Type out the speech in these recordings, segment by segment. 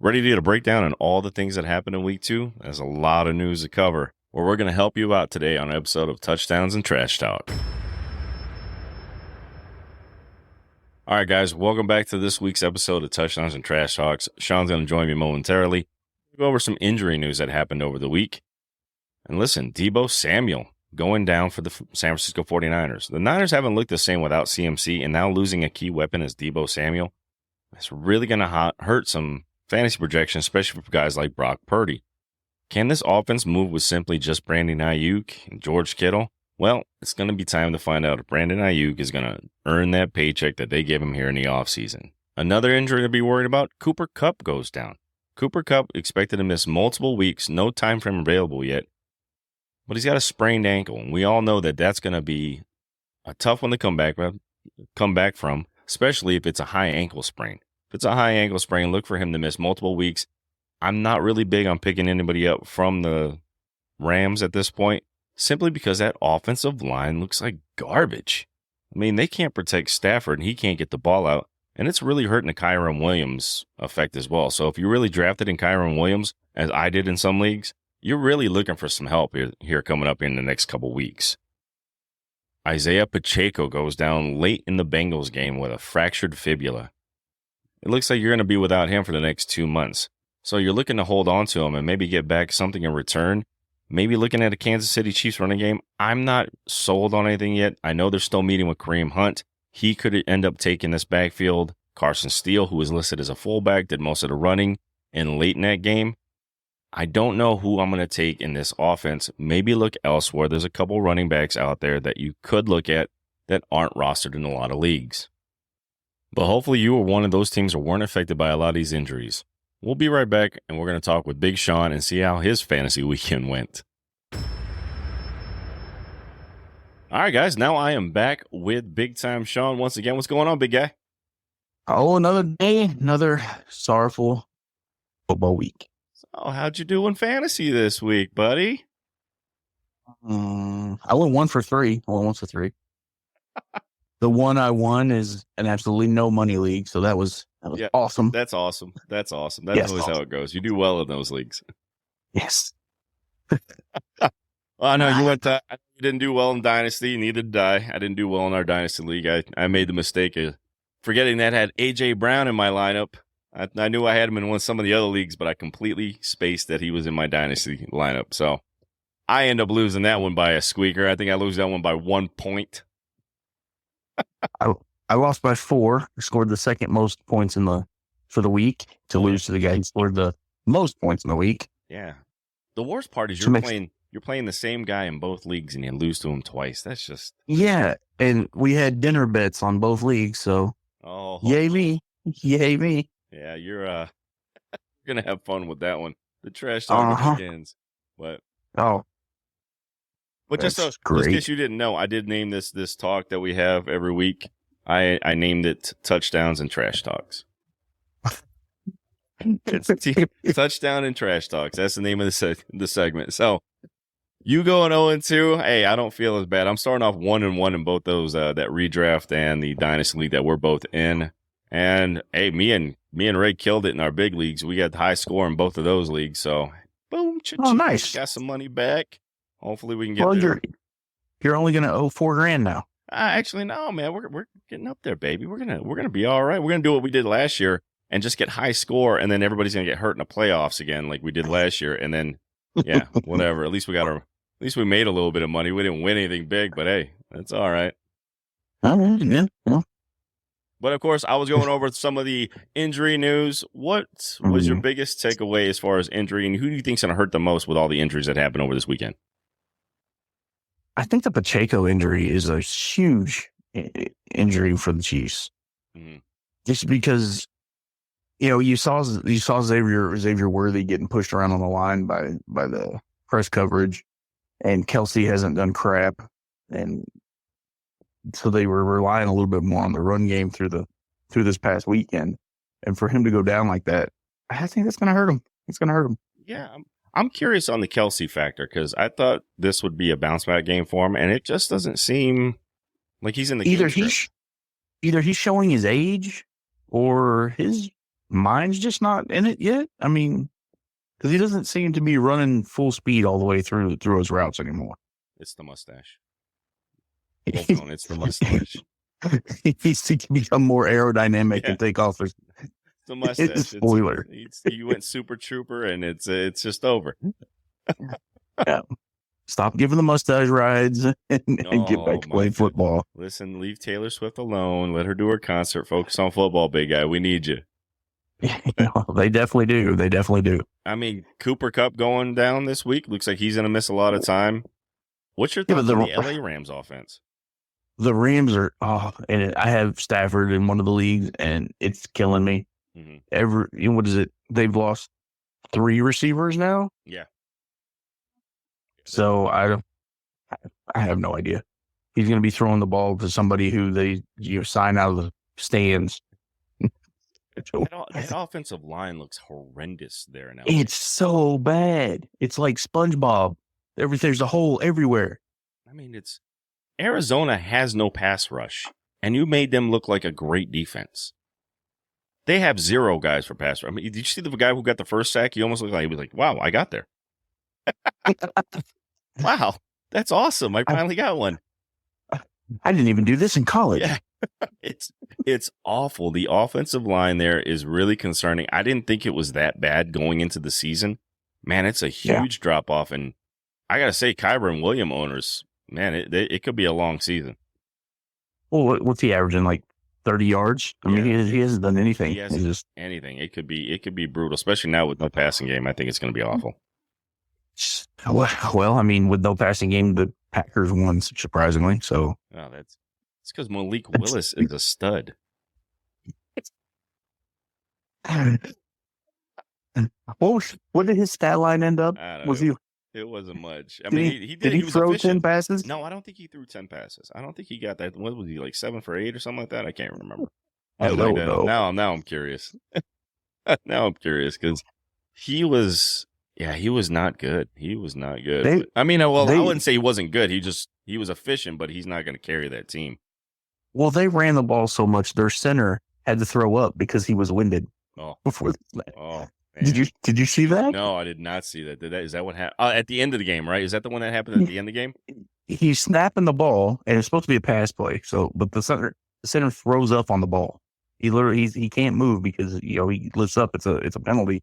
Ready to get a breakdown on all the things that happened in week 2? There's a lot of news to cover, where we're going to help you out today on an episode of Touchdowns and Trash Talk. All right, guys, welcome back to this week's episode of Touchdowns and Trash Talks. Sean's going to join me momentarily. We'll go over some injury news that happened over the week. And listen, Debo Samuel going down for the San Francisco 49ers. The Niners haven't looked the same without CMC, and now losing a key weapon as Debo Samuel, it's really going to hurt some fantasy projections, especially for guys like Brock Purdy. Can this offense move with simply just Brandon Ayuk and George Kittle? Well, it's going to be time to find out if Brandon Ayuk is going to earn that paycheck that they gave him here in the offseason. Another injury to be worried about, Cooper Kupp goes down. Cooper Kupp expected to miss multiple weeks, no time frame available yet, but he's got a sprained ankle, and we all know that that's going to be a tough one to come back from, especially if it's a high ankle sprain. If it's a high ankle sprain, look for him to miss multiple weeks. I'm not really big on picking anybody up from the Rams at this point, simply because that offensive line looks like garbage. I mean, they can't protect Stafford, and he can't get the ball out, and it's really hurting the Kyren Williams effect as well. So if you really drafted in Kyren Williams, as I did in some leagues, you're really looking for some help here coming up in the next couple weeks. Isaiah Pacheco goes down late in the Bengals game with a fractured fibula. It looks like you're going to be without him for the next 2 months. So you're looking to hold on to him and maybe get back something in return. Maybe looking at a Kansas City Chiefs running game. I'm not sold on anything yet. I know they're still meeting with Kareem Hunt. He could end up taking this backfield. Carson Steele, who is listed as a fullback, did most of the running and late in that game. I don't know who I'm going to take in this offense. Maybe look elsewhere. There's a couple running backs out there that you could look at that aren't rostered in a lot of leagues. But hopefully you were one of those teams that weren't affected by a lot of these injuries. We'll be right back, and we're going to talk with Big Shaun and see how his fantasy weekend went. All right, guys. Now I am back with Big Time Shaun once again. What's going on, big guy? Oh, another day, another sorrowful football week. So how'd you do in fantasy this week, buddy? I went 1 for 3. The one I won is an absolutely no money league, so that was awesome. That's awesome. That's how it goes. You do well in those leagues. Yes. Well, I know you didn't do well in Dynasty, neither did I. I didn't do well in our Dynasty league. I made the mistake of forgetting that I had A.J. Brown in my lineup. I knew I had him in some of the other leagues, but I completely spaced that he was in my Dynasty lineup. So I end up losing that one by a squeaker. I think I lose that one by 1 point. I lost by 4. I scored the second most points for the week to lose to the guy who scored the most points in the week. Yeah. The worst part is you're playing the same guy in both leagues and you lose to him twice. That's just... Yeah, and we had dinner bets on both leagues, so yay me. Yeah, you're going to have fun with that one. The trash talk begins. But just in case you didn't know, I did name this talk that we have every week. I named it Touchdowns and Trash Talks. It's Touchdown and Trash Talks. That's the name of the segment. So you going 0-2. Hey, I don't feel as bad. I'm starting off 1-1 in both those, that redraft and the Dynasty League that we're both in. And hey, me and Ray killed it in our big leagues. We got the high score in both of those leagues. So boom, nice. Got some money back. Hopefully we can get there. You're only going to owe $4,000 now. Actually, no, man. We're getting up there, baby. We're gonna be all right. We're gonna do what we did last year and just get high score, and then everybody's gonna get hurt in the playoffs again, like we did last year. And then, yeah, whatever. At least we made a little bit of money. We didn't win anything big, but hey, that's all right. All right, man. Yeah. But of course, I was going over some of the injury news. What was your biggest takeaway as far as injury, and who do you think's gonna hurt the most with all the injuries that happened over this weekend? I think the Pacheco injury is a huge injury for the Chiefs. Mm-hmm. Just because, you saw Xavier Worthy getting pushed around on the line by the press coverage, and Kelsey hasn't done crap, and so they were relying a little bit more on the run game through this past weekend, and for him to go down like that, I think that's going to hurt him. It's going to hurt him. Yeah, I'm curious on the Kelsey factor because I thought this would be a bounce back game for him, and it just doesn't seem like he's in the either he's showing his age or his mind's just not in it yet. I mean, because he doesn't seem to be running full speed all the way through his routes anymore. It's the mustache. It's the mustache. He needs to become more aerodynamic and take off his the mustache. Spoiler. You went Super Trooper, and it's just over. Yeah. Stop giving the mustache rides and get back to playing football. Listen, leave Taylor Swift alone. Let her do her concert. Focus on football, big guy. We need you. They definitely do. They definitely do. I mean, Cooper Kupp going down this week. Looks like he's going to miss a lot of time. What's your thoughts on the LA Rams offense? The Rams are, and I have Stafford in one of the leagues, and it's killing me. Mm-hmm. What is it? They've lost 3 receivers now. Yeah. So I have no idea. He's going to be throwing the ball to somebody who they sign out of the stands. That offensive line looks horrendous there now. It's so bad. It's like SpongeBob. There's a hole everywhere. I mean, Arizona has no pass rush, and you made them look like a great defense. They have 0 guys for pass rush. I mean, did you see the guy who got the first sack? He almost looked like he was like, "Wow, I got there." Wow, that's awesome! I finally got one. I didn't even do this in college. Yeah. It's awful. The offensive line there is really concerning. I didn't think it was that bad going into the season. Man, it's a huge drop off, and I gotta say, Kyron Williams owners, man, it could be a long season. Well, what's he averaging? Like 30 yards? I mean, he hasn't done anything. He hasn't just anything. It could be brutal, especially now with no passing game. I think it's going to be awful. Well, I mean, with no passing game, the Packers won, surprisingly. So, it's because Malik Willis is a stud. What did his stat line end up? I don't know. It wasn't much. I mean, did he throw 10 passes? No, I don't think he threw 10 passes. I don't think he got that. What was he, like 7 for 8 or something like that? I can't remember. I don't know. Now I'm curious. Now I'm curious because he was not good. He was not good. I wouldn't say he wasn't good. He was efficient, but he's not going to carry that team. Well, they ran the ball so much, their center had to throw up because he was winded. Before that. Man. Did you see that? No, I did not see that. Is that what happened? At the end of the game, right? Is that the one that happened at the end of the game? He's snapping the ball, and it's supposed to be a pass play. So, but the center throws up on the ball. He can't move because he lifts up. It's a penalty.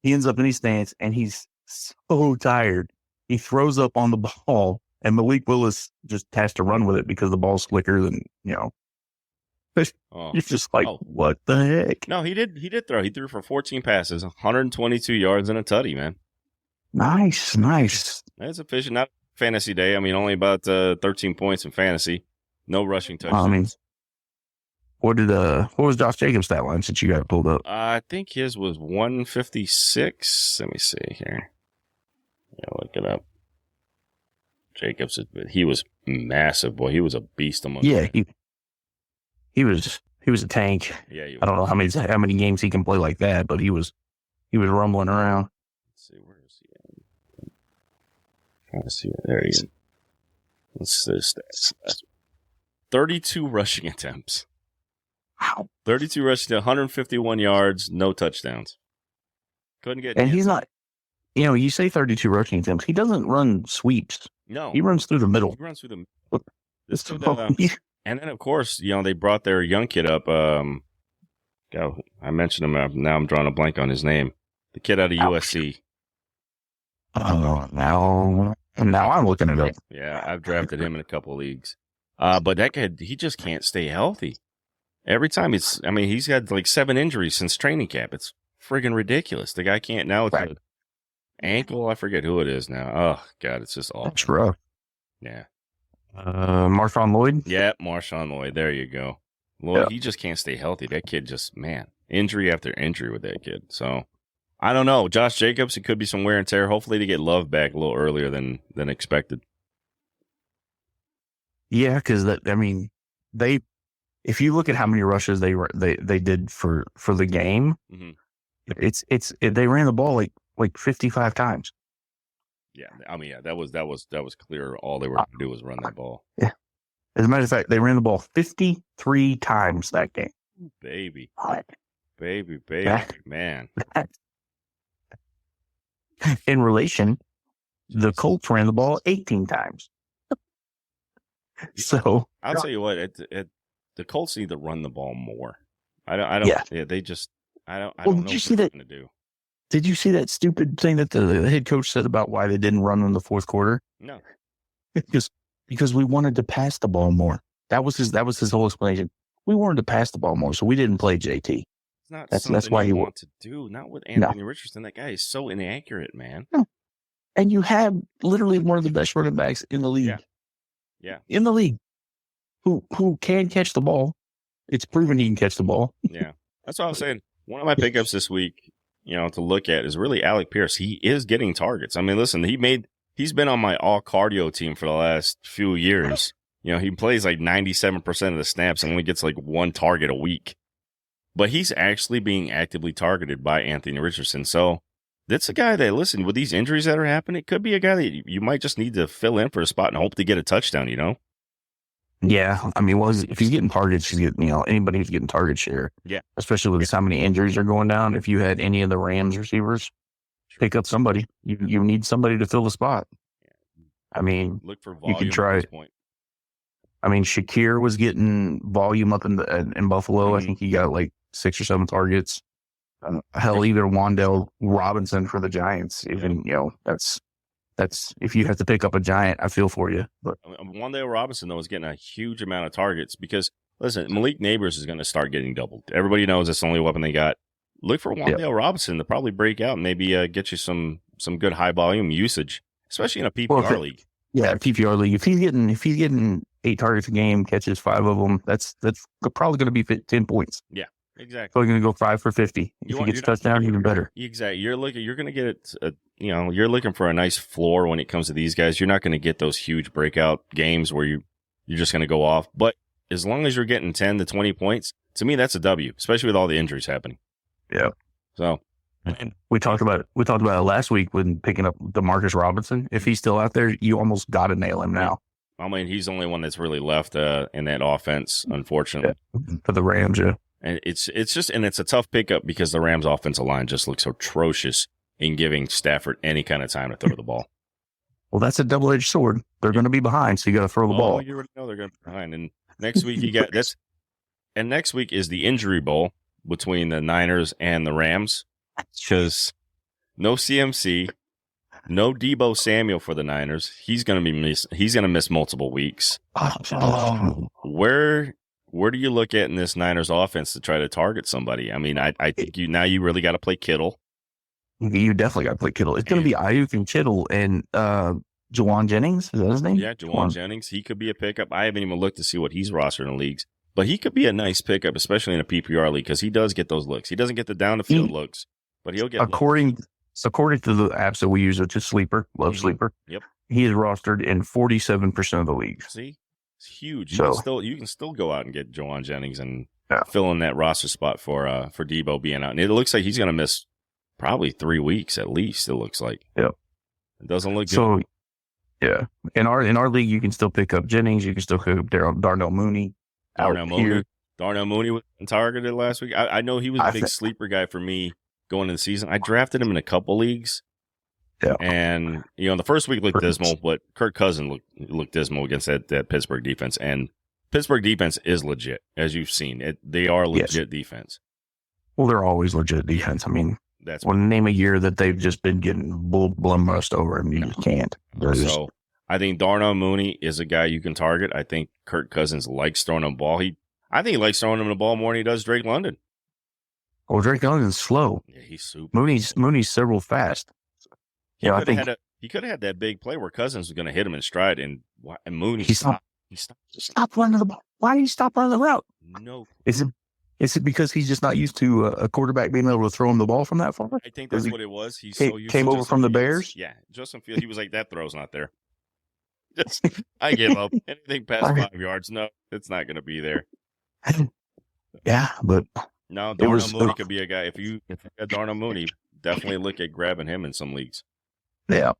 He ends up in his stance, and he's so tired. He throws up on the ball, and Malik Willis just has to run with it because the ball's slicker than It's just like, what the heck? No, he did throw. He threw for 14 passes, 122 yards, and a tutty, man. Nice. That's efficient. Not fantasy day. I mean, only about 13 points in fantasy. No rushing touchdowns. What was Josh Jacobs' stat line since you got it pulled up? I think his was 156. Let me see here. Yeah, look it up. Jacobs, he was massive, boy. He was a beast among them. He was a tank. Yeah, I don't know how many games he can play like that, but he was rumbling around. Let's see, where is he at? Trying to see there he is. Let's see his stats. 32 rushing attempts. Wow. 32 rushing to 151 yards, no touchdowns. Couldn't get. And he's not. You say 32 rushing attempts. He doesn't run sweeps. No, he runs through the middle. He runs through the. And then, of course, they brought their young kid up. I mentioned him. Now I'm drawing a blank on his name. The kid out of USC. Now I'm looking it up. Yeah, I've drafted him in a couple of leagues. But that kid, he just can't stay healthy. Every time he's had like 7 injuries since training camp. It's friggin' ridiculous. The guy can't now. It's an ankle. I forget who it is now. Oh, God, it's just awful. That's rough. Yeah. Marshawn Lloyd? Yeah, Marshawn Lloyd. There you go. Lloyd, He just can't stay healthy. That kid just, injury after injury with that kid. So, I don't know. Josh Jacobs, it could be some wear and tear. Hopefully they get Love back a little earlier than expected. Yeah, because if you look at how many rushes they did for the game, mm-hmm. They ran the ball like 55 times. Yeah, that was clear. All they were going to do was run that ball. Yeah. As a matter of fact, they ran the ball 53 times that game. Baby. baby, man. In relation, the Colts ran the ball 18 times. So I'll tell you what, the Colts need to run the ball more. I don't. Yeah, they just. I don't know what they're going to do. Did you see that stupid thing that the head coach said about why they didn't run in the fourth quarter? No, because we wanted to pass the ball more. That was his whole explanation. We wanted to pass the ball more, so we didn't play JT. It's not that's why you want to do. Not with Anthony Richardson. That guy is so inaccurate, man. No. And you have literally one of the best running backs in the league. Yeah. In the league, who can catch the ball. It's proven he can catch the ball. Yeah, that's what I was saying. One of my pickups this week, to look at is really Alec Pierce. He is getting targets. I mean, listen, he's been on my all cardio team for the last few years. He plays like 97% of the snaps and only gets like one target a week. But he's actually being actively targeted by Anthony Richardson. So that's a guy that, listen, with these injuries that are happening, it could be a guy that you might just need to fill in for a spot and hope to get a touchdown, Yeah, I mean, if he's getting targets, he's getting, anybody who's getting target share. Yeah. Especially with how many injuries are going down. If you had any of the Rams receivers, pick up somebody. You need somebody to fill the spot. I mean, look for volume. You could try. At this point. I mean, Shakir was getting volume up in Buffalo. I think he got like 6 or 7 targets. Hell, even Wan'Dale Robinson for the Giants. Even that's if you have to pick up a Giant, I feel for you. But Wan'Dale Robinson though is getting a huge amount of targets because listen, Malik Neighbors is going to start getting doubled. Everybody knows that's the only weapon they got. Look for Wan'Dale Robinson to probably break out and maybe get you some good high volume usage, especially in a PPR league. Yeah, PPR league. If he's getting 8 targets a game, catches 5 of them, that's probably going to be 10 points. Yeah, exactly. Probably going to go 5 for 50. If he gets a touchdown, even better. Exactly. You're going to get you're looking for a nice floor when it comes to these guys. You're not going to get those huge breakout games where you're just going to go off. But as long as you're getting 10 to 20 points, to me that's a W, especially with all the injuries happening. Yeah. So. And we talked about it last week when picking up DeMarcus Robinson. If he's still out there, you almost got to nail him now. I mean, he's the only one that's really left in that offense, unfortunately. Yeah. For the Rams, yeah. And it's a tough pickup because the Rams' offensive line just looks atrocious in giving Stafford any kind of time to throw the ball. Well, that's a double-edged sword. They're going to be behind, so you got to throw the ball. You already know they're going to be behind. And next week and next week is the Injury Bowl between the Niners and the Rams. Because no CMC, no Debo Samuel for the Niners. He's going to miss multiple weeks. Where do you look at in this Niners offense to try to target somebody? I mean, I think you really got to play Kittle. You definitely got to play Kittle. It's going to be Ayuk and Kittle and Jawan Jennings. Is that his name? Yeah, Jawan Jennings. He could be a pickup. I haven't even looked to see what he's rostered in leagues. But he could be a nice pickup, especially in a PPR league, because he does get those looks. He doesn't get the down-the-field looks. But he'll get according to the apps that we use, which is Sleeper, Sleeper. Yep, he is rostered in 47% of the leagues. See, it's huge. You can still go out and get Jawan Jennings and fill in that roster spot for Debo being out. And it looks like he's going to miss probably 3 weeks at least. It looks like. Yep, it doesn't look good. So, yeah, in our league, you can still pick up Jennings. You can still pick up Darnell Mooney. Darnell Mooney was targeted last week. I know he was a big sleeper guy for me. Going into the season, I drafted him in a couple leagues. Yeah. And, the first week looked dismal, but Kirk Cousins looked dismal against that Pittsburgh defense. And Pittsburgh defense is legit, as you've seen. They are legit defense. Well, they're always legit defense. I mean, that's name a year that they've just been getting blumrust over and you just can't. So I think Darnell Mooney is a guy you can target. I think Kirk Cousins likes throwing him the ball. I think he likes throwing him the ball more than he does Drake London. Oh, Drake London's slow. Yeah, he's super. Mooney's several fast. He could have had that big play where Cousins was going to hit him in stride, and Mooney stopped. He stopped running the ball. Why did he stop running the route? No. Is it because he's just not used to a quarterback being able to throw him the ball from that far? I think that's what it was. He came over from the Bears. Yeah, Justin Fields. He was like, that throw's not there. I give up. Anything past 5 yards, no, it's not going to be there. Yeah, but. No, Darnell Mooney could be a guy. If you got Darnell Mooney, definitely look at grabbing him in some leagues. Yeah.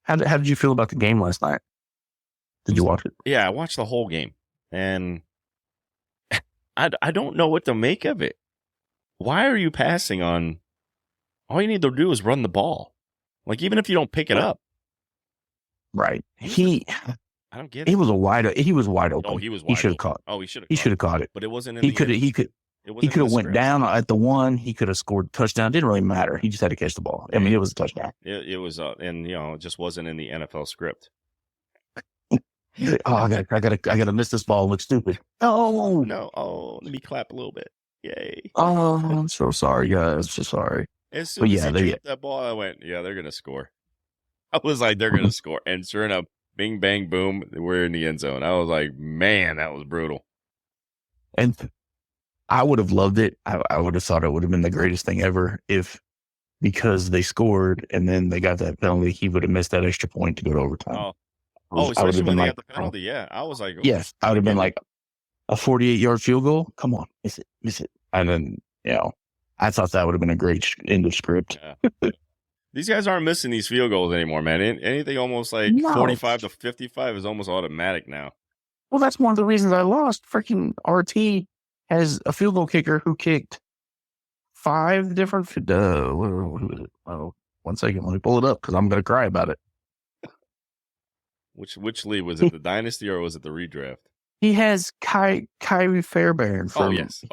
How did you feel about the game last night? Did you watch it? Yeah, I watched the whole game, and I don't know what to make of it. why are you passing on? All you need to do is run the ball. Like, even if you don't pick it up. Right. I don't get it. He was wide open. Oh, he was wide He should have open. caught. Oh, he should have caught it. But it wasn't in He could have went down at the one. He could have scored a touchdown. Didn't really matter. He just had to catch the ball. I mean, it was a touchdown. It was, and it just wasn't in the NFL script. I gotta miss this ball. Look stupid. Oh no! Oh, let me clap a little bit. Yay! Oh, I'm so sorry, guys. So sorry. As soon as they dropped that ball, I went, "Yeah, they're gonna score." I was like, "They're gonna score," and sure enough, bing, bang, boom, we're in the end zone. I was like, "Man, that was brutal." And I would have loved it. I would have thought it would have been the greatest thing ever because they scored and then they got that penalty, he would have missed that extra point to go to overtime. Especially when they got the penalty. Yeah, I was like, yes, I would have been like a 48-yard field goal. Come on, miss it. And then, I thought that would have been a great end of script. Yeah. These guys aren't missing these field goals anymore, man. Anything almost like 45 to 55 is almost automatic now. Well, that's one of the reasons I lost. Freaking RT has a field goal kicker who kicked 5 different. What was it? Oh, 1 second. Let me pull it up because I'm going to cry about it. Which league was it? The dynasty or was it the redraft? He has Kyrie Fairbairn. Oh yes,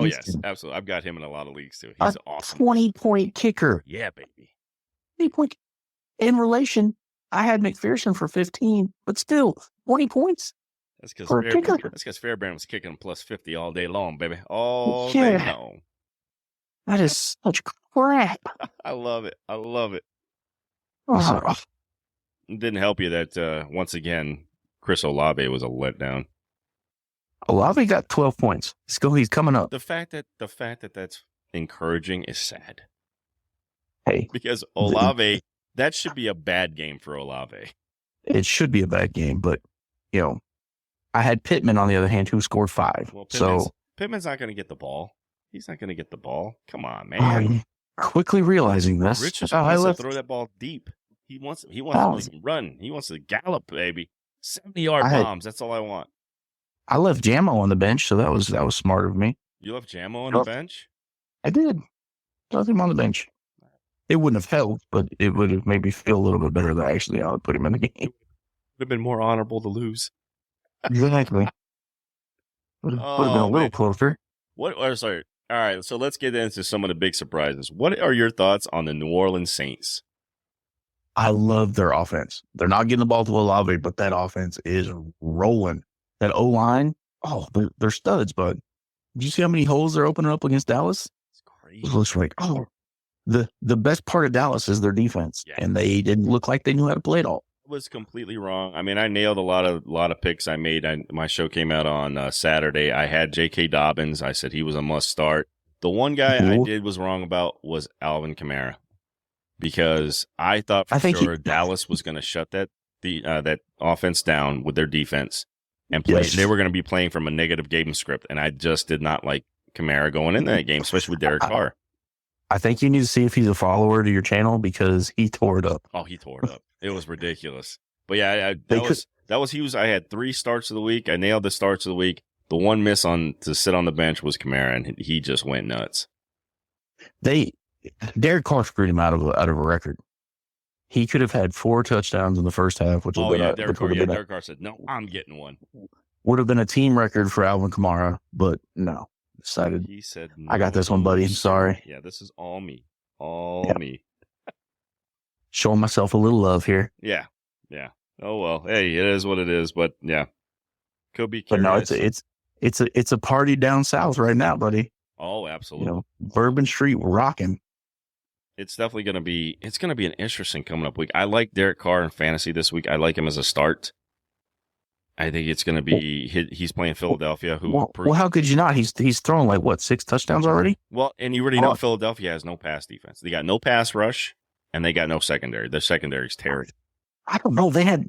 absolutely. I've got him in a lot of leagues too. He's awesome. 20-point kicker. Yeah, baby. 20-point. In relation, I had McPherson for 15, but still 20 points. That's because Fairbairn was kicking plus 50 all day long, baby. All day long. That is such crap. I love it. Oh. It didn't help you that once again Chris Olave was a letdown. Olave got 12 points. He's coming up. The fact that that's encouraging is sad. Hey, because Olave, that should be a bad game for Olave. It should be a bad game, but I had Pittman on the other hand who scored 5. Well, Pittman's not going to get the ball. He's not going to get the ball. Come on, man. I'm quickly realizing this. Rich just wants to throw that ball deep. He wants to run. He wants to gallop, baby. 70-yard bombs. That's all I want. I left Jammo on the bench, so that was smart of me. You left Jammo on the bench? I did. Left him on the bench. It wouldn't have helped, but it would have made me feel a little bit better that actually I would put him in the game. It would have been more honorable to lose. Exactly. Would have been a little closer. Sorry. All right, so let's get into some of the big surprises. What are your thoughts on the New Orleans Saints? I love their offense. They're not getting the ball to Olave, but that offense is rolling. That O-line, they're studs, bud. Did you see how many holes they're opening up against Dallas? It's crazy. It looks like, the best part of Dallas is their defense, and they didn't look like they knew how to play it all. I was completely wrong. I mean, I nailed a lot of picks I made. My show came out on Saturday. I had J.K. Dobbins. I said he was a must start. The one guy I did was wrong about was Alvin Kamara, because I thought Dallas was going to shut that offense down with their defense and play. Yes. They were going to be playing from a negative game script, and I just did not like Kamara going in that game, especially with Derek Carr. I think you need to see if he's a follower to your channel because he tore it up. Oh, he tore it up. It was ridiculous. But yeah, I had 3 starts of the week. I nailed the starts of the week. The one miss to sit on the bench was Kamara, and he just went nuts. Derek Carr screwed him out of a record. He could have had 4 touchdowns in the first half, which Derek Carr said, "No, I'm getting one." Would have been a team record for Alvin Kamara, but no. Decided. He said, no, "I got this one, buddy. I'm sorry." Yeah, this is all me. Me. Showing myself a little love here. Yeah. Oh well, hey, it is what it is. But yeah, could be curious. But no, it's a party down south right now, buddy. Oh, absolutely. Bourbon Street rocking. It's definitely going to be. It's going to be an interesting coming up week. I like Derek Carr in fantasy this week. I like him as a start. I think it's going to be he's playing Philadelphia. How could you not? He's thrown 6 touchdowns already? Well, and you already know Philadelphia has no pass defense. They got no pass rush, and they got no secondary. Their secondary is terrible. I don't know. They had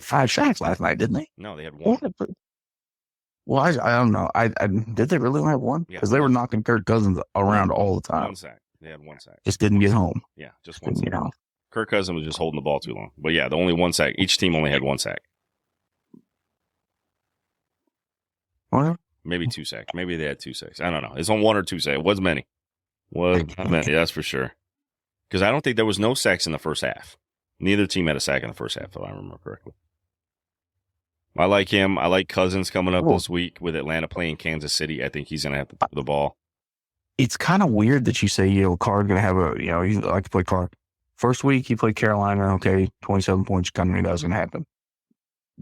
5 sacks last night, didn't they? No, they had 1. Well, I don't know. I did they really only have 1? Because they were knocking Kirk Cousins around all the time. 1 sack. They had 1 sack. Just didn't get home. Yeah, just 1 sack. Kirk Cousins was just holding the ball too long. But yeah, the only 1 sack. Each team only had 1 sack. What? Maybe 2 sacks. Maybe they had 2 sacks. I don't know. It's on 1 or 2 sacks. It wasn't many. Was that's for sure. Because I don't think there was no sacks in the first half. Neither team had a sack in the first half, if I remember correctly. I like him. I like Cousins coming up this week with Atlanta playing Kansas City. I think he's going to have to throw the ball. It's kind of weird that you say, Carr's going to have he like to play Carr. First week, he played Carolina. Okay, 27 points. Kind of knew that was going to happen.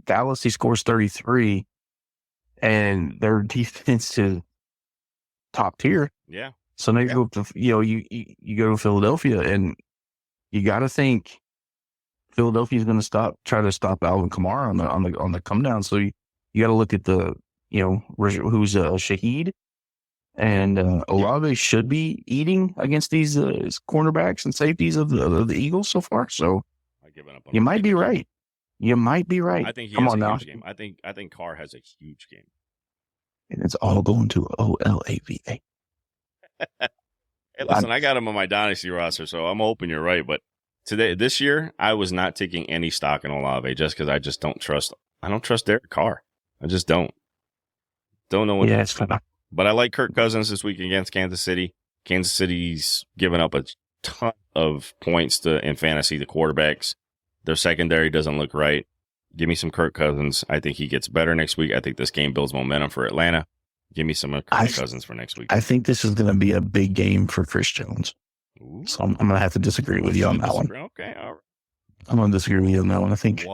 Dallas, he scores 33, and their defense is top tier. Yeah. So now you go to, you go to Philadelphia, and you got to think Philadelphia is going to try to stop Alvin Kamara on the come down. So you got to look at the, who's Shaheed, and Olave should be eating against these cornerbacks and safeties of the Eagles so far. So you might be right. You might be right. I think he has a huge game. I think Carr has a huge game. And it's all going to Olave. Hey, listen, I got him on my Dynasty roster, so I'm hoping you're right. But this year, I was not taking any stock in Olave just because I just don't trust. I don't trust Derek Carr. I just don't. Don't know what. Yeah, it's fun. But I like Kirk Cousins this week against Kansas City. Kansas City's given up a ton of points in fantasy. The quarterbacks, their secondary doesn't look right. Give me some Kirk Cousins. I think he gets better next week. I think this game builds momentum for Atlanta. Give me some Kirk Cousins for next week. I think this is going to be a big game for Chris Jones. Ooh. So I'm going to have to disagree with you on that one. Okay, all right. I'm going to disagree with you on that one. I think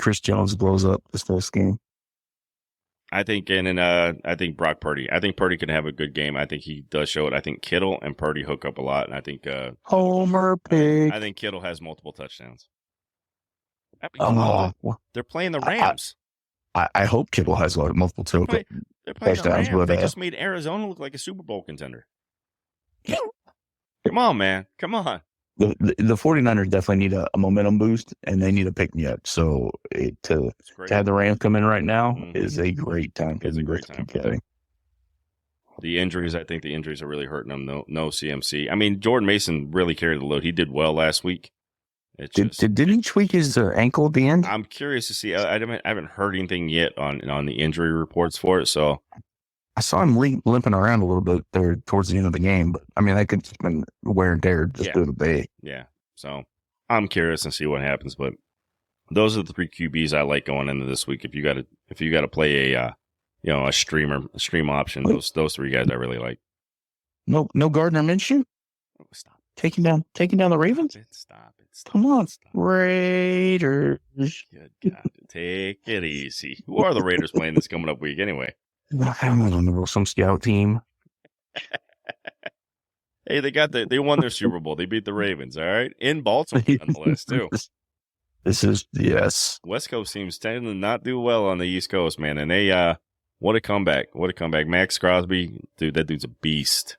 Chris Jones blows up this first game. I think Brock Purdy. I think Purdy can have a good game. I think he does show it. I think Kittle and Purdy hook up a lot, and I think Homer Pig. I think Kittle has multiple touchdowns. They're playing the Rams. I hope Kittle has multiple touchdowns. They just made Arizona look like a Super Bowl contender. Come on, man. Come on. The 49ers definitely need a momentum boost, and they need a pick-me-up. So to have the Rams come in right now is a great time. It's a great time. The injuries, I think the injuries are really hurting them. No CMC. I mean, Jordan Mason really carried the load. He did well last week. Did he tweak his ankle at the end? I'm curious to see. I haven't heard anything yet on the injury reports for it. So I saw him limping around a little bit there towards the end of the game, but I mean, that could have been wear and tear just through the day. Yeah. So I'm curious and see what happens. But those are the three QBs I like going into this week. If you got to play a stream option, those three guys I really like. No Gardner Minshew. Stop. Taking down the Ravens. Stop it. Come on, Raiders. Good God, take it easy. Who are the Raiders playing this coming up week anyway? I don't know, some scout team. Hey, they won their Super Bowl. They beat the Ravens, all right? In Baltimore, nonetheless, too. This is, yes. West Coast teams tend to not do well on the East Coast, man. And they, what a comeback. What a comeback. Max Crosby, dude, that dude's a beast.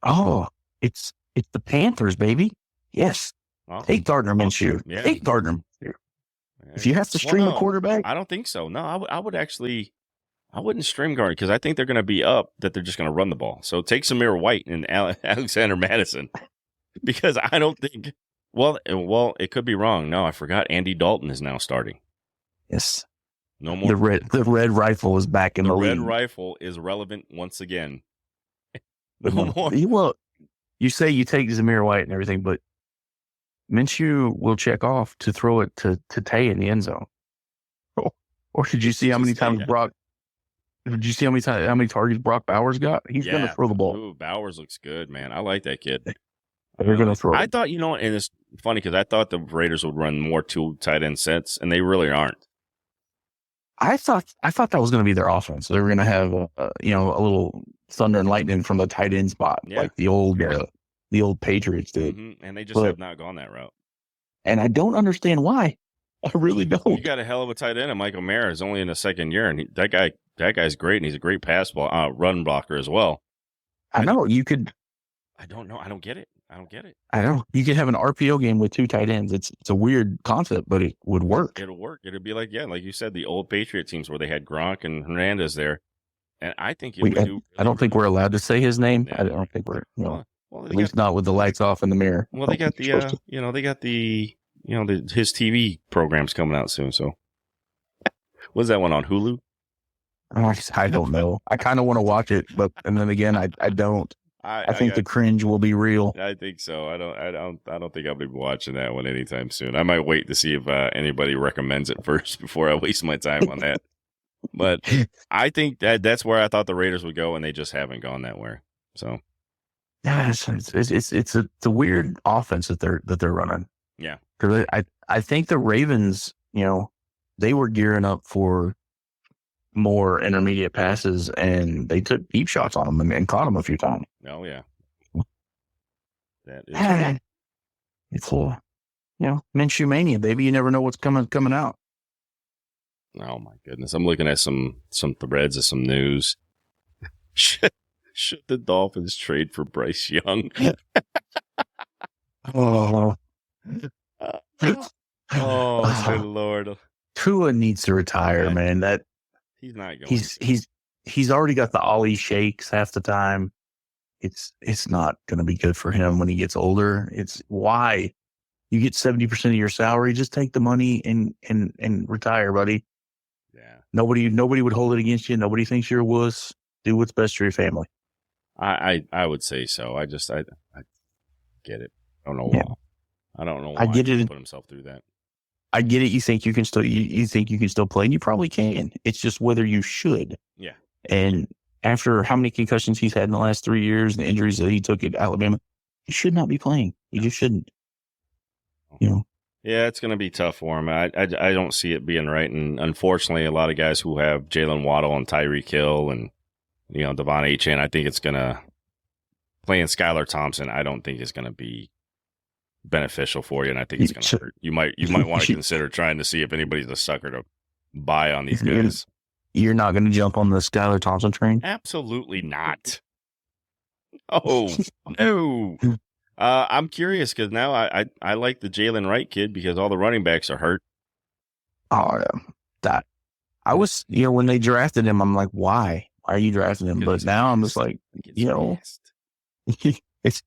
Oh, it's the Panthers, baby. Yes. Oh. Take Gardner Minshew. Yeah. Take Gardner Minshew. If you have to stream a quarterback. I don't think so. No, I wouldn't stream Gardner because I think they're going to be up that they're just going to run the ball. So take Samir White and Alexander Madison because I don't think, well, it could be wrong. No, I forgot Andy Dalton is now starting. Yes. No more. The red rifle is back in the league. The red rifle is relevant once again. No more. Well, you say you take Zamir White and everything, but Minshew will check off to throw it to Tay in the end zone. Or did you see how many times Brock? Did you see how many targets Brock Bowers got? He's going to throw the ball. Ooh, Bowers looks good, man. I like that kid. They're going to throw. I thought, and it's funny because I thought the Raiders would run more two tight end sets, and they really aren't. I thought that was going to be their offense. They were going to have a little thunder and lightning from the tight end spot, like the old Patriots did. Mm-hmm. And they just have not gone that route. And I don't understand why. I really don't. You got a hell of a tight end, and Michael Mayer is only in his second year, and that guy's great, and he's a great run blocker as well. I know you could. I don't know. I don't get it. I know you could have an RPO game with two tight ends. It's a weird concept, but it would work. It'll work. It'd be like you said, the old Patriot teams where they had Gronk and Hernandez there, and I think I don't think we're allowed to say his name. Yeah. I don't think we're. At least not with the lights off in the mirror. Well, they got his TV programs coming out soon. So, what's that one on Hulu? I don't know. I kind of want to watch it, and then again, I don't. I think the cringe will be real. I think so. I don't think I'll be watching that one anytime soon. I might wait to see if anybody recommends it first before I waste my time on that. But I think that's where I thought the Raiders would go, and they just haven't gone that way. So yeah, it's a weird offense that they're running. Yeah, because I think the Ravens, they were gearing up for more intermediate passes, and they took deep shots on them and caught them a few times. Oh yeah, that is. It's Minshew mania, baby. You never know what's coming out. Oh my goodness! I'm looking at some threads of some news. Should the Dolphins trade for Bryce Young? Oh, good Lord! Tua needs to retire, man. That he's not going. He's already got the ollie shakes half the time. It's not going to be good for him when he gets older. It's why you get 70% of your salary. Just take the money and retire, buddy. Yeah. Nobody would hold it against you. Nobody thinks you're a wuss. Do what's best for your family. I would say so. I get it. I don't know why. I don't know why I get it. Put himself through that. I get it. You think you can still you think you can still play, and you probably can. It's just whether you should. Yeah. And after how many concussions he's had in the last 3 years, and the injuries that he took at Alabama, he should not be playing. He just shouldn't. Yeah, it's going to be tough for him. I don't see it being right. And unfortunately, a lot of guys who have Jalen Waddle and Tyreek Hill and, Devon Achane, I think it's going to playing Skylar Thompson. I don't think it's going to be beneficial for you. And I think it's going to hurt. You might want to consider trying to see if anybody's a sucker to buy on these guys. You're not going to jump on the Skylar Thompson train? Absolutely not. Oh, no. I'm curious because now I like the Jalen Wright kid because all the running backs are hurt. Oh, that I was, when they drafted him, I'm like, why? Why are you drafting him? But now I'm just like, it's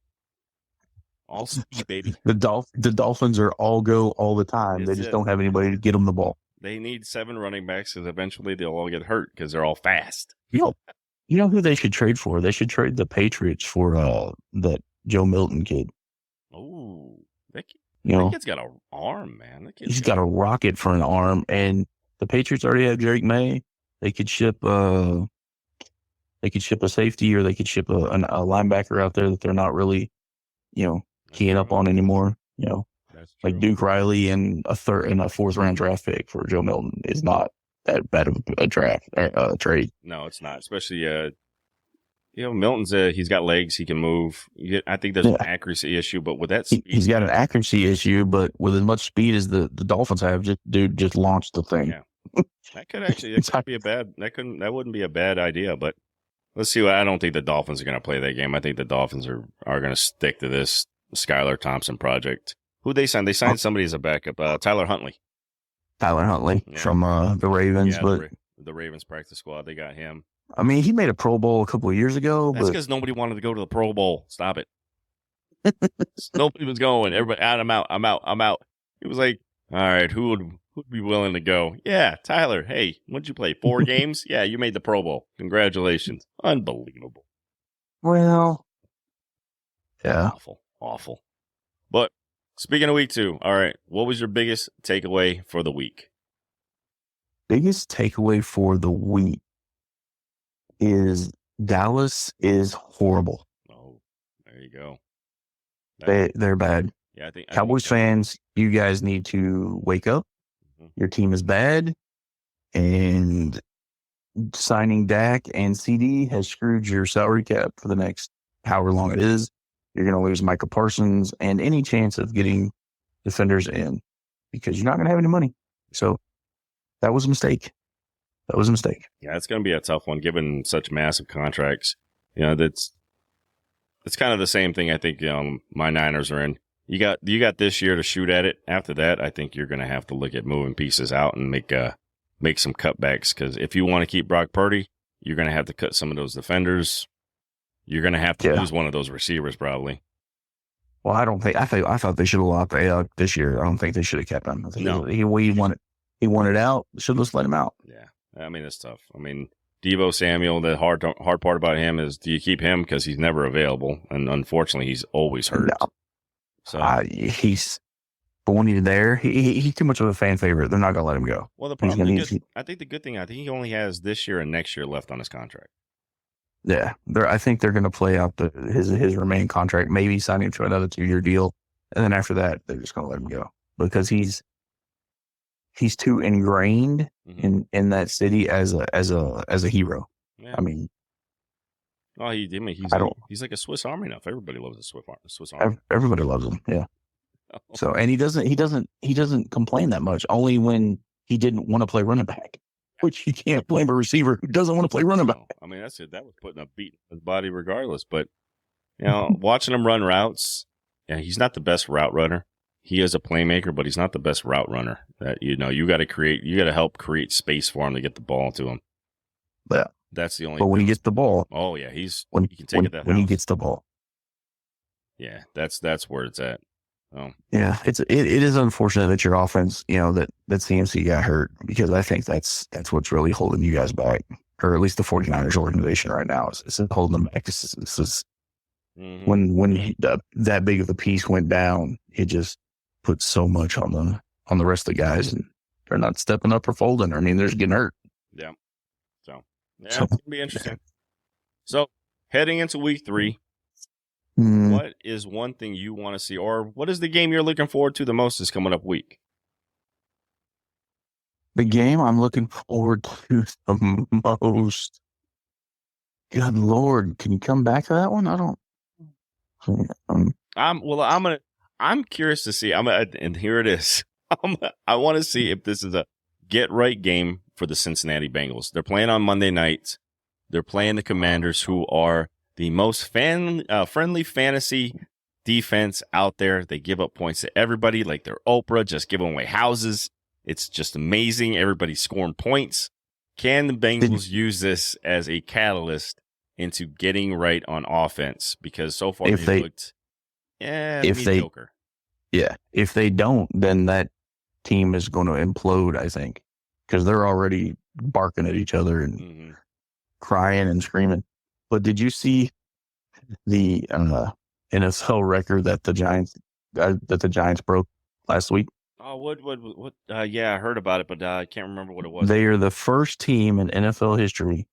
all speed, baby. The Dolphins are all go all the time. They just don't have anybody to get them the ball. They need 7 running backs because eventually they'll all get hurt because they're all fast. You know who they should trade for? They should trade the Patriots for that Joe Milton kid. Oh, that kid's got an arm, man. He's got a rocket for an arm, and the Patriots already have Drake May. They could ship a safety, or they could ship a linebacker out there that they're not really, keying up on anymore. Like Duke Riley and a 4th round draft pick for Joe Milton is not that bad of a trade. No, it's not. Especially, Milton's he's got legs, he can move. I think there's an accuracy issue, but with that speed, he's got an accuracy issue, but with as much speed as the Dolphins have, just launched the thing. Yeah, that could actually that wouldn't be a bad idea. But let's see. I don't think the Dolphins are going to play that game. I think the Dolphins are going to stick to this Skylar Thompson project. Who they signed? They signed somebody as a backup. Tyler Huntley. From the Ravens, but the Ravens practice squad, they got him. I mean, he made a Pro Bowl a couple of years ago. That's because nobody wanted to go to the Pro Bowl. Stop it. Nobody was going. Everybody, I'm out. It was like, all right, who would be willing to go? Yeah, Tyler. Hey, what'd you play? 4 games? Yeah, you made the Pro Bowl. Congratulations. Unbelievable. Well, yeah. Awful. But speaking of week 2, all right, what was your biggest takeaway for the week? Biggest takeaway for the week is Dallas is horrible. Oh, there you go. They're bad. Yeah, I think Cowboys fans, you guys need to wake up. Mm-hmm. Your team is bad, and signing Dak and CD has screwed your salary cap for the next however long it is. You're going to lose Micah Parsons and any chance of getting defenders in because you're not going to have any money. So that was a mistake. Yeah, it's going to be a tough one given such massive contracts. It's kind of the same thing I think my Niners are in. You got this year to shoot at it. After that, I think you're going to have to look at moving pieces out and make some cutbacks because if you want to keep Brock Purdy, you're going to have to cut some of those defenders. You're going to have to lose one of those receivers probably. Well, I thought they should have locked out this year. I don't think they should have kept him. He wanted out. Should have just let him out. Yeah. I mean, it's tough. I mean, Debo Samuel, the hard part about him is, do you keep him because he's never available, and unfortunately he's always hurt. No. So but when he's there, he's too much of a fan favorite. They're not gonna let him go. Well, the problem, I think the good thing, I think he only has this year and next year left on his contract. Yeah, I think they're gonna play out his remaining contract, maybe sign him to another 2-year deal, and then after that, they're just gonna let him go because he's too ingrained in that city as a hero. Yeah. I mean, he's like a Swiss Army knife. Everybody loves a Swiss Army. Everybody loves him. Yeah. So, and he doesn't complain that much. Only when he didn't want to play running back, which you can't blame a receiver who doesn't want to play running back. I mean, that's it. That was putting a beat in his body regardless. But watching him run routes, he's not the best route runner. He is a playmaker, but he's not the best route runner. That you got to help create space for him to get the ball to him. Yeah, that's the only. But when he gets the ball, oh yeah, he can take it that when he gets the ball. Yeah, that's where it's at. Oh. Yeah, it is unfortunate that your offense, that CMC got hurt, because I think that's what's really holding you guys back, or at least the 49ers organization right now is holding them back. This is when that big of a piece went down, it just put so much on the rest of the guys, and they're not stepping up or folding. I mean, they're just getting hurt. Yeah. So it's gonna be interesting. So heading into week 3. What is one thing you want to see, or what is the game you're looking forward to the most this coming up week? The game I'm looking forward to the most. Good Lord, can you come back to that one? I don't. I'm curious to see. And here it is. I want to see if this is a get right game for the Cincinnati Bengals. They're playing on Monday nights. They're playing the Commanders, who are the most friendly fantasy defense out there. They give up points to everybody like they're Oprah, just giving away houses. It's just amazing. Everybody's scoring points. Can the Bengals use this as a catalyst into getting right on offense? Because so far they looked mediocre. If they don't, then that team is going to implode, I think, because they're already barking at each other and crying and screaming. But did you see the NFL record that the Giants broke last week? Oh, what? Yeah, I heard about it, but I can't remember what it was. They are the first team in NFL history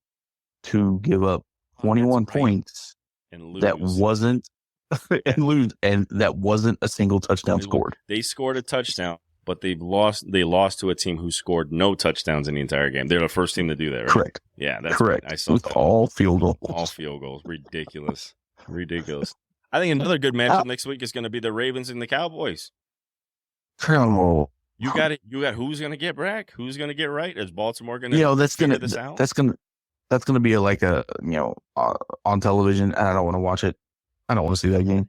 to give up 21 points and lose. That wasn't that wasn't a single touchdown scored. They scored a touchdown, but they lost to a team who scored no touchdowns in the entire game. They're the first team to do that, right? Correct. Yeah, that's correct. I saw that. All field goals. All field goals. Ridiculous. I think another good matchup next week is going to be the Ravens and the Cowboys. You got it. You got who's going to get back? Who's going to get right? Is Baltimore going to figure this out? That's going to be on television, and I don't want to watch it. I don't want to see that game.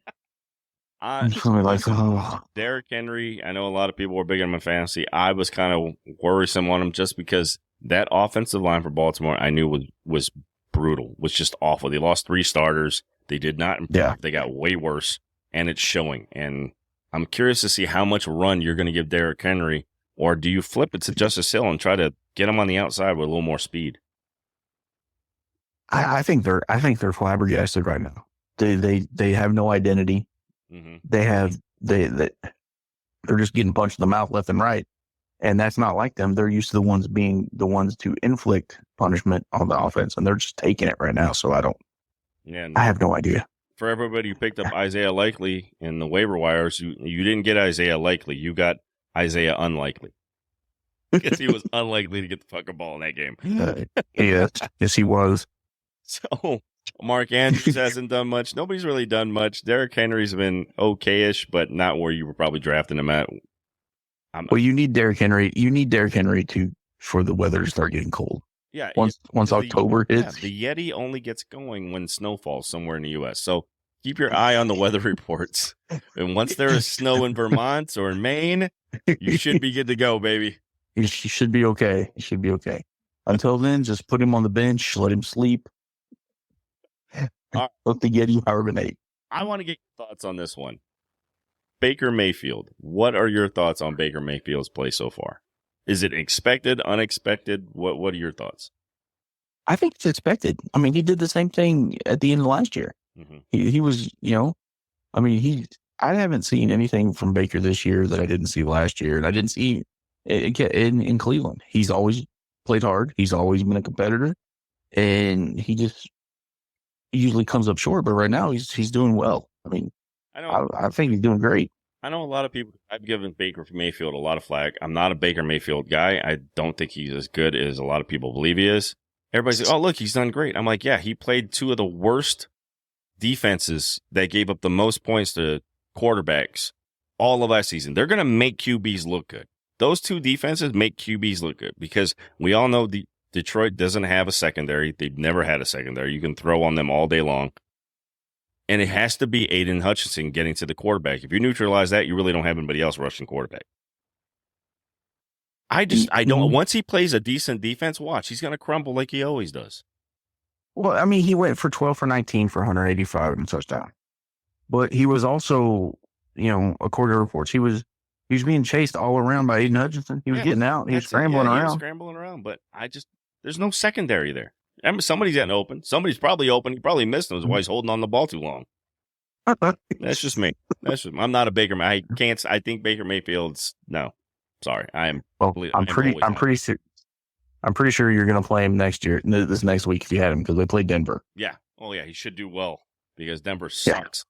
Derrick Henry, I know a lot of people were big on him in fantasy. I was kind of worrisome on him just because that offensive line for Baltimore I knew was brutal, was just awful. They lost 3 starters. They did not improve. Yeah. They got way worse, and it's showing. And I'm curious to see how much run you're going to give Derrick Henry, or do you flip it to Justice Hill and try to get him on the outside with a little more speed? I think they're flabbergasted right now. They have no identity. Mm-hmm. They're just getting punched in the mouth left and right, and that's not like them. They're used to the ones being the ones to inflict punishment on the offense, and they're just taking it right now. So I have no idea. For everybody who picked up Isaiah Likely in the waiver wires, you didn't get Isaiah Likely. You got Isaiah Unlikely. Because he was unlikely to get the fucking ball in that game. Yes, he was. So Mark Andrews hasn't done much. Nobody's really done much. Derrick Henry's been okay-ish, but not where you were probably drafting him at. You need Derrick Henry. You need Derrick Henry for the weather to start getting cold. Yeah. Once October hits. The Yeti only gets going when snow falls somewhere in the U.S. So keep your eye on the weather reports. And once there is snow in Vermont or in Maine, you should be good to go, baby. He should be okay. He should be okay. Until then, just put him on the bench. Let him sleep. Let the Yeti hibernate. I want to get your thoughts on this one. Baker Mayfield. What are your thoughts on Baker Mayfield's play so far? Is it expected, unexpected? What are your thoughts? I think it's expected. I mean, he did the same thing at the end of last year. Mm-hmm. He was, I mean, I haven't seen anything from Baker this year that I didn't see last year, and I didn't see in Cleveland. He's always played hard. He's always been a competitor, and he usually comes up short. But right now, he's doing well. I mean, I think he's doing great. I know a lot of people. I've given Baker Mayfield a lot of flack. I'm not a Baker Mayfield guy. I don't think he's as good as a lot of people believe he is. Everybody's like, "Oh, look, he's done great." I'm like, "Yeah, he played two of the worst defenses that gave up the most points to quarterbacks all of last season. They're going to make QBs look good. Those two defenses make QBs look good because we all know Detroit doesn't have a secondary. They've never had a secondary. You can throw on them all day long. And it has to be Aiden Hutchinson getting to the quarterback. If you neutralize that, you really don't have anybody else rushing quarterback. I don't. Once he plays a decent defense, watch, he's going to crumble like he always does. Well, I mean, he went for 12 for 19 for 185 and a touchdown. But he was also, according to reports, he was being chased all around by Aiden Hutchinson. He was getting out. He was scrambling around. He was scrambling around, but there's no secondary there. I mean, somebody's getting open. Somebody's probably open. He probably missed him. That's why he's holding on the ball too long. That's just me. I'm not a Baker. I think Baker Mayfield's no. Sorry, I'm pretty sure you're going to play him next year. This next week if you had him because they play Denver. Yeah. Oh yeah, he should do well because Denver sucks.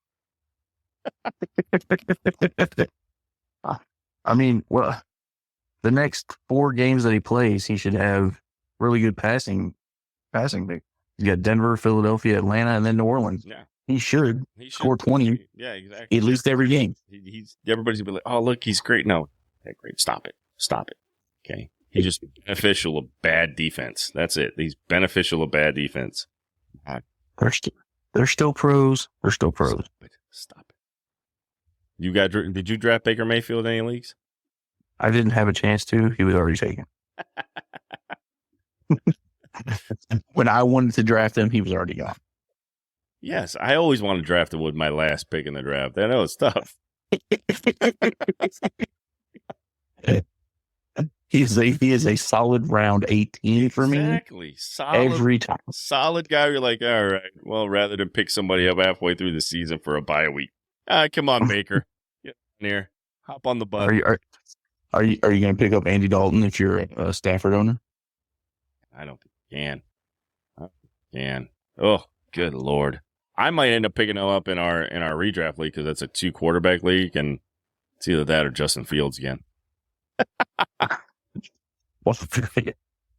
I mean, well, the next 4 games that he plays, he should have really good passing. You got Denver, Philadelphia, Atlanta, and then New Orleans. Yeah. He should score 20. Yeah, exactly. At least every game. Everybody's gonna be like, "Oh, look, he's great." No, great. Stop it. Okay, he's just beneficial of bad defense. That's it. He's beneficial of bad defense. They're still pros. They're still pros. Stop it. Did you draft Baker Mayfield in any leagues? I didn't have a chance to. He was already taken. When I wanted to draft him, he was already gone. Yes, I always want to draft him with my last pick in the draft. I know it's tough. He is a solid round 18 for me. Exactly. Solid, every time. Solid guy. You're like, all right, well, rather than pick somebody up halfway through the season for a bye week. Come on, Baker. Get in here. Hop on the bus. Are you going to pick up Andy Dalton if you're a Stafford owner? I don't think you can. Oh, good Lord. I might end up picking him up in our redraft league because that's a 2 quarterback league, and it's either that or Justin Fields again.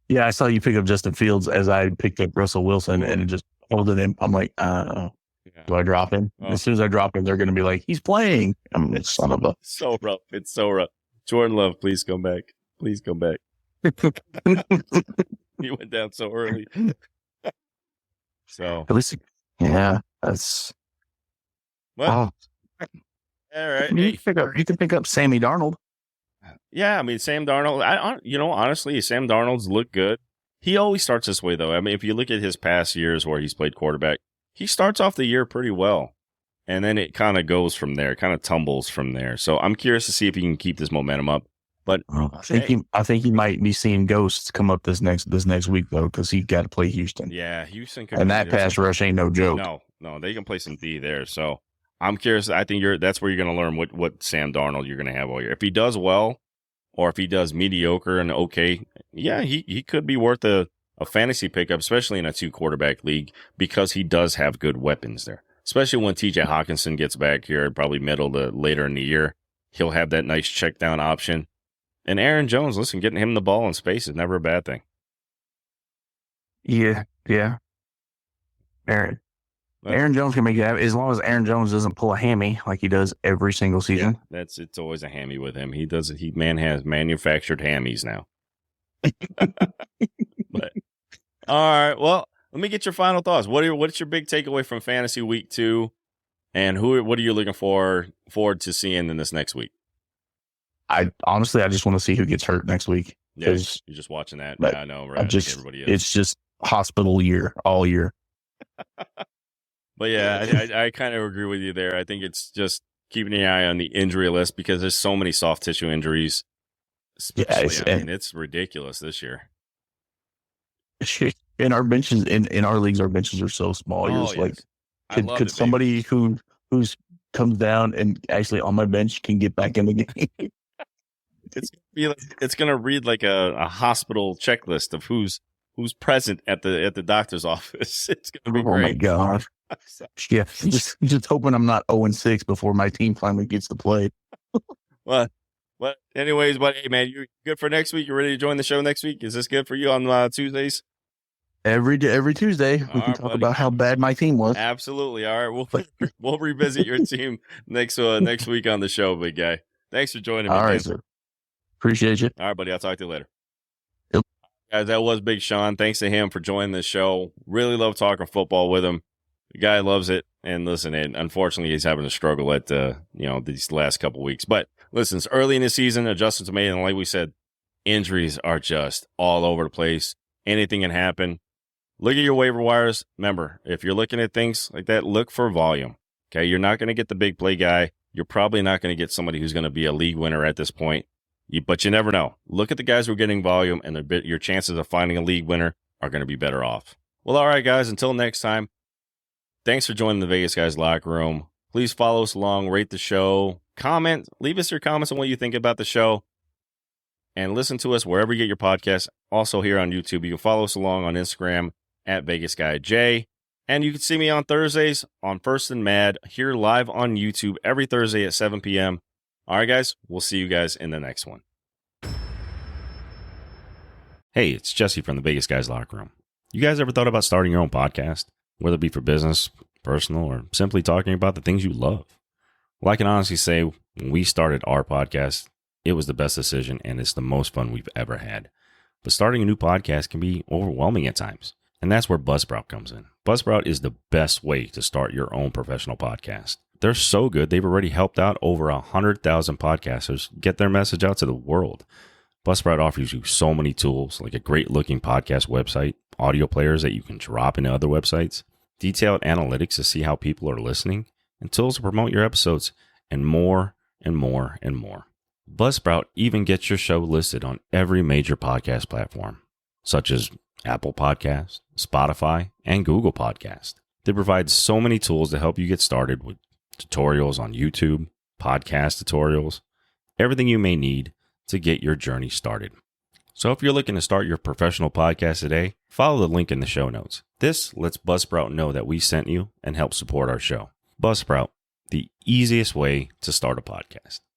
Yeah, I saw you pick up Justin Fields as I picked up Russell Wilson and just holding him. I'm like, do I drop him? Oh. As soon as I drop him, they're going to be like, he's playing. Son of a. So rough. It's so rough. Jordan Love, please come back. Please come back. You went down so early. So. At least, yeah, that's. Well, all right. You can pick up Sammy Darnold. Yeah, I mean, Sam Darnold, honestly, Sam Darnold's looked good. He always starts this way, though. I mean, if you look at his past years where he's played quarterback, he starts off the year pretty well. And then it kind of goes from there, kind of tumbles from there. So I'm curious to see if he can keep this momentum up. But I think he might be seeing ghosts come up this next week, though, because he's got to play Houston. Yeah, Houston. And that pass rush ain't no joke. No, they can play some D there. So I'm curious. I think that's where you're going to learn what Sam Darnold you're going to have all year. If he does well, or if he does mediocre and okay, yeah, he could be worth a fantasy pickup, especially in a 2 quarterback league, because he does have good weapons there. Especially when TJ Hawkinson gets back here, probably middle to later in the year, he'll have that nice check down option. And Aaron Jones, listen, getting him the ball in space is never a bad thing. Yeah. Aaron Jones can make it happen as long as Aaron Jones doesn't pull a hammy like he does every single season. Yeah, it's always a hammy with him. He does it. Has manufactured hammies now. But all right, well, let me get your final thoughts. What's your big takeaway from Fantasy Week 2, and what are you looking forward to seeing in this next week? I just want to see who gets hurt next week. Yeah, you're just watching that. Yeah, I know, right? Everybody is. It's just hospital year all year. But yeah, I kind of agree with you there. I think it's just keeping an eye on the injury list because there's so many soft tissue injuries. It's ridiculous this year. in our benches in our leagues, our benches are so small. You're just like, could somebody who's comes down and actually on my bench can get back in the game? It's gonna read like a hospital checklist of who's present at the doctor's office. It's gonna be great. Oh my god! Yeah, just hoping I'm not 0-6 before my team finally gets to play. Well, anyways, but hey man, you good for next week? You ready to join the show next week? Is this good for you on Tuesdays? Every Tuesday, we can talk about how bad my team was. Absolutely. All right, we'll revisit your team next week on the show, big guy. Thanks for joining me. All right, sir. Appreciate you. All right, buddy. I'll talk to you later. Yep. Guys, that was Big Shaun. Thanks to him for joining the show. Really love talking football with him. The guy loves it. And listen, unfortunately, he's having to struggle at these last couple weeks. But listen, it's early in the season. Adjustments are made, and like we said, injuries are just all over the place. Anything can happen. Look at your waiver wires. Remember, if you're looking at things like that, look for volume. Okay, you're not going to get the big play guy. You're probably not going to get somebody who's going to be a league winner at this point. But you never know. Look at the guys who are getting volume, and your chances of finding a league winner are going to be better off. Well, all right, guys, until next time, thanks for joining the Vegas Guys Locker Room. Please follow us along, rate the show, comment, leave us your comments on what you think about the show, and listen to us wherever you get your podcasts. Also here on YouTube, you can follow us along on Instagram at VegasGuyJ. And you can see me on Thursdays on First and Mad here live on YouTube every Thursday at 7 p.m. All right, guys, we'll see you guys in the next one. Hey, it's Jesse from the Vegas Guys Locker Room. You guys ever thought about starting your own podcast? Whether it be for business, personal, or simply talking about the things you love? Well, I can honestly say when we started our podcast, it was the best decision and it's the most fun we've ever had. But starting a new podcast can be overwhelming at times. And that's where Buzzsprout comes in. Buzzsprout is the best way to start your own professional podcast. They're so good, they've already helped out over 100,000 podcasters get their message out to the world. Buzzsprout offers you so many tools, like a great-looking podcast website, audio players that you can drop into other websites, detailed analytics to see how people are listening, and tools to promote your episodes, and more and more and more. Buzzsprout even gets your show listed on every major podcast platform, such as Apple Podcasts, Spotify, and Google Podcasts. They provide so many tools to help you get started with tutorials on YouTube, podcast tutorials, everything you may need to get your journey started. So if you're looking to start your professional podcast today, follow the link in the show notes. This lets Buzzsprout know that we sent you and help support our show. Buzzsprout, the easiest way to start a podcast.